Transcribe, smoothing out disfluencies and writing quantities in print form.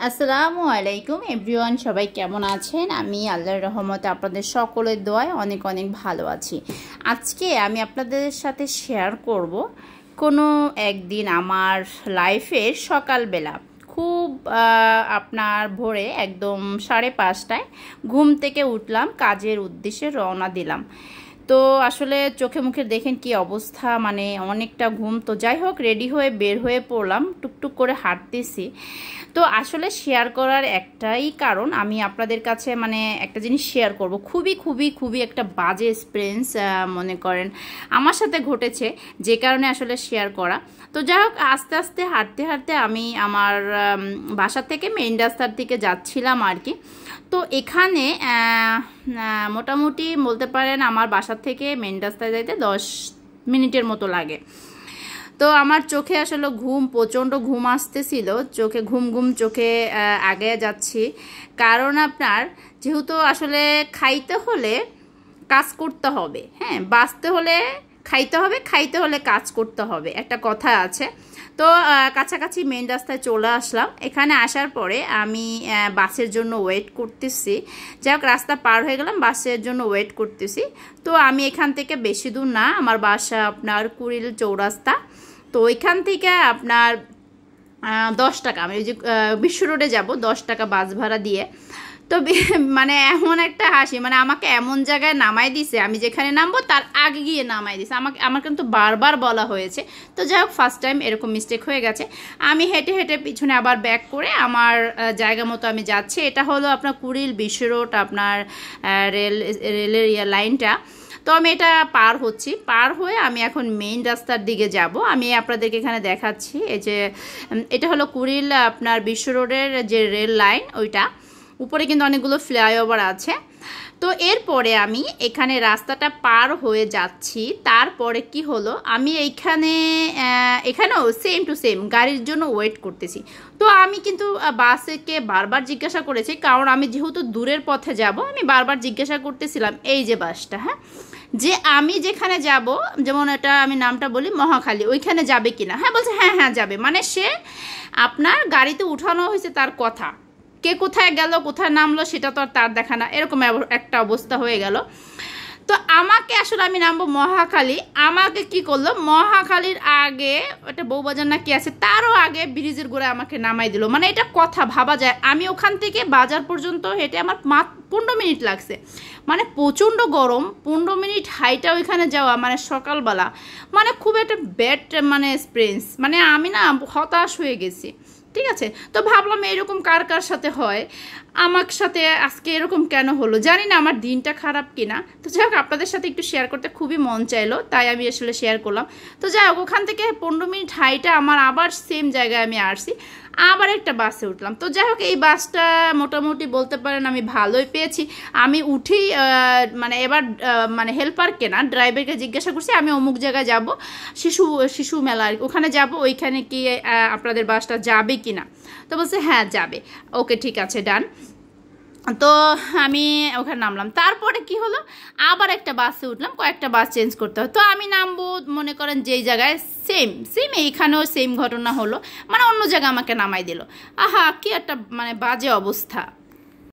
আসসালামু আলাইকুম এভরিওয়ান, সবাই কেমন আছেন? আমি আল্লাহর রহমতে আপনাদের সকলের দোয়ায় অনেক অনেক ভালো আছি। আজকে আমি আপনাদের সাথে শেয়ার করব কোনো একদিন আমার লাইফের সকালবেলা খুব আপনার ভোরে একদম 5:30টায় ঘুম থেকে উঠলাম, কাজের উদ্দেশ্যে রওনা দিলাম। তো আসলে চোখে মুখে দেখেন কি অবস্থা, মানে অনেকটা ঘুম। তো যাই হোক, রেডি হয়ে বের হয়ে পড়লাম, টুকটুক করে হাঁটতেছি। তো আসলে শেয়ার করার একটাই কারণ, আমি আপনাদের কাছে মানে একটা জিনিস শেয়ার করব, খুবই খুবই খুবই একটা বাজে এক্সপিরিয়েন্স মনে করেন আমার সাথে ঘটেছে, যে কারণে আসলে শেয়ার করা। তো যাই হোক, আস্তে আস্তে হাঁটতে হাঁটতে আমি আমার বাসা থেকে মেইন রাস্তার দিকে যাচ্ছিলাম আর কি। তো এখানে মোটামুটি বলতে পারেন আমার বাসা থেকে মেইন রাস্তায় যাইতে 10 মিনিটের মতো লাগে। তো আমার চোখে আসলে প্রচণ্ড ঘুম আসতেছিল, চোখে ঘুম চোখে আগে যাচ্ছি। কারণ আপনার যেহেতু আসলে খাইতে হলে কাজ করতে হবে, হ্যাঁ, বাঁচতে হলে খাইতে হবে, খাইতে হলে কাজ করতে হবে, একটা কথা আছে। তো কাছাকাছি মেন রাস্তায় চলে আসলাম। এখানে আসার পরে আমি বাসের জন্য ওয়েট করতেছি। যাই হোক, রাস্তা পার হয়ে গেলাম, বাসের জন্য ওয়েট করতেছি। তো আমি এখান থেকে বেশি দূর না, আমার বাসা আপনার কুড়িল চৌরাস্তা। তো ওইখান থেকে আপনার 10 টাকা, আমি ওই যে বিশ্ব রোডে যাব, 10 টাকা বাস ভাড়া দিয়ে। তো মানে এমন একটা হাসি, মানে আমাকে এমন জায়গায় নামাই দিছে, আমি যেখানে নামবো তার আগে গিয়ে নামাই দিছে। আমার কিন্তু বারবার বলা হয়েছে। তো যাই হোক, ফার্স্ট টাইম এরকম মিস্টেক হয়ে গেছে। আমি হেঁটে হেঁটে পিছনে আবার ব্যাক করে আমার জায়গা মতো আমি যাচ্ছি। এটা হলো আপনার কুড়িল বিশ্ব রোড, আপনার রেলের লাইনটা। তো আমি এটা পার হচ্ছি, পার হয়ে আমি এখন মেইন রাস্তার দিকে যাব। আমি আপনাদেরকে এখানে দেখাচ্ছি, এই যে এটা হলো কুড়িল আপনার বিশ্ব রোডের যে রেল লাইন, ওইটা উপরে কিন্তু অনেকগুলো ফ্লাইওভার আছে। তো এরপরে আমি এখানে রাস্তাটা পার হয়ে যাচ্ছি। তারপরে কি হলো, আমি এখানেও সেম টু সেম গাড়ির জন্য ওয়েট করতেছি। তো আমি কিন্তু বাসকে বারবার জিজ্ঞাসা করেছি, কারণ আমি যেহেতু দূরের পথে যাব, আমি বারবার জিজ্ঞাসা করতেছিলাম এই যে বাসটা, হ্যাঁ, যে আমি যেখানে যাব, যেমন এটা আমি নামটা বলি মহাখালী, ওইখানে যাবে কিনা। হ্যাঁ বলছে, হ্যাঁ হ্যাঁ যাবে। মানে সে আপনার গাড়িতে উঠানো হয়েছে তার কথা, কে কোথায় গেল কোথায় নামলো সেটা তো আর তার দেখা না, এরকম একটা অবস্থা হয়ে গেল। তো আমাকে আসলে আমি নামবো মহাখালী, আমাকে কি করলো, মহাখালীর আগে একটা বউবাজার না কি আছে, তারও আগে ব্রিজের গোড়ায় আমাকে নামাই দিল। মানে এটা কথা ভাবা যায়, আমি ওখান থেকে বাজার পর্যন্ত হেঁটে আমার 15 মিনিট লাগছে। মানে প্রচণ্ড গরম, 15 মিনিট হাইটা ওইখানে যাওয়া মানে সকালবেলা, মানে খুব একটা ব্যাড মানে এক্সপিরিয়েন্স, মানে আমি না হতাশ হয়ে গেছি। ঠিক আছে, তো ভাবলাম এরকম কার কার সাথে হয়, আমার সাথে আজকে এরকম কেন হলো, জানি না আমার দিনটা খারাপ কিনা। তো যাই হোক, আপনাদের সাথে একটু শেয়ার করতে খুবই মন চাইলো, তাই আমি আসলে শেয়ার করলাম। তো যাই হোক, ওখান থেকে 15 মিনিট হাইটা আমার আবার সেম জায়গায় আমি আসছি, আবার একটা বাসে উঠলাম। তো যাই হোক, এই বাসটা মোটামুটি বলতে পারেন আমি ভালোই পেয়েছি। আমি উঠেই মানে এবার মানে হেল্পারকে না, ড্রাইভারকে জিজ্ঞাসা করছি আমি অমুক জায়গায় যাব, শিশু মেলা ওখানে যাব, ওইখানে কি আপনাদের বাসটা যাবে কি না। তো বলছে হ্যাঁ যাবে, ওকে ঠিক আছে ডান। তো আমি ওখানে নামলাম। তারপরে কি হলো, আবার একটা বাসে উঠলাম, কয়েকটা বাস চেঞ্জ করতে হয়। তো আমি নামবো মনে করেন যেই জায়গায়, সেম এইখানেও সেম ঘটনা হলো, মানে অন্য জায়গায় আমাকে নামাই দিল। আহা, কি একটা মানে বাজে অবস্থা।